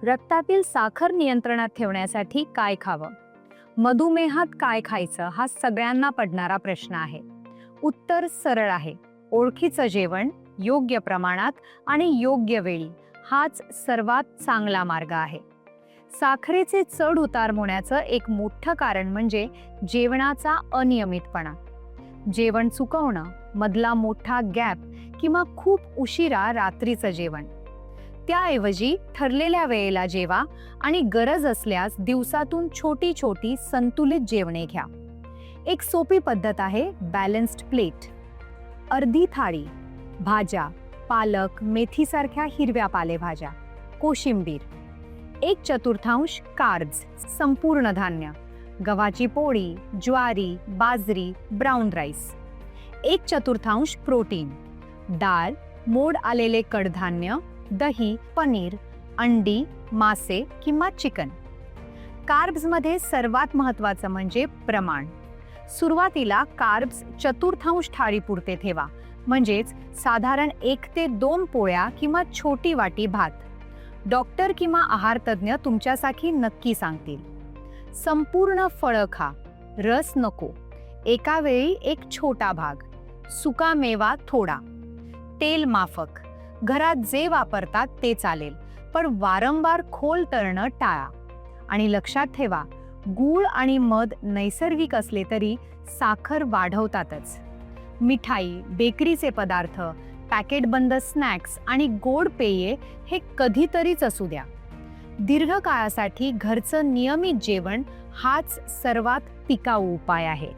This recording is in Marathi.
रक्तातील साखर नियंत्रणात ठेवण्यासाठी काय खावं? मधुमेहात काय खायचं हा सगळ्यांना पडणारा प्रश्न आहे. उत्तर सरळ आहे. ओळखीचं जेवण, योग्य प्रमाणात आणि योग्य वेळी हाच सर्वात चांगला मार्ग आहे. साखरेचे चढ उतार होण्याचं एक मोठं कारण म्हणजे जेवणाचा अनियमितपणा. जेवण चुकवणं, मधला मोठा गॅप किंवा खूप उशिरा रात्रीचं जेवण. त्याऐवजी ठरलेल्या वेळेला जेवा आणि गरज असल्यास दिवसातून छोटी छोटी संतुलित जेवणे घ्या. एक सोपी पद्धत आहे बॅलन्स्ड प्लेट. अर्धी थाळी, भाज्या, पालक, मेथीसारख्या हिरव्या पालेभाज्या, कोशिंबीर. 1/4 कार्ब्स, संपूर्ण धान्य, गव्हाची पोळी, ज्वारी, बाजरी, ब्राऊन राईस. 1/4 प्रोटीन, डाळ, मोड आलेले कडधान्य, दही, पनीर, अंडी, मासे किंवा चिकन. कार्ब्समध्ये सर्वात महत्त्वाचं म्हणजे प्रमाण. सुरुवातीला कार्ब्स 1/4 थाळीपुरते ठेवा, म्हणजेच साधारण 1 ते 2 पोळ्या किंवा छोटी वाटी भात. डॉक्टर किंवा आहार तज्ज्ञ तुमच्यासाठी नक्की सांगतील. संपूर्ण फळं खा, रस नको. एका वेळी एक छोटा भाग. सुका मेवा थोडा. तेल माफक. घरात जे वापरतात ते चालेल, पण वारंवार खोल तळणं टाळा. आणि लक्षात ठेवा, गूळ आणि मध नैसर्गिक असले तरी साखर वाढवतातच. मिठाई, बेकरीचे पदार्थ, पॅकेटबंद स्नॅक्स आणि गोड पेये हे कधीतरीच असू द्या. दीर्घकाळासाठी घरचं नियमित जेवण हाच सर्वात टिकाऊ उपाय आहे.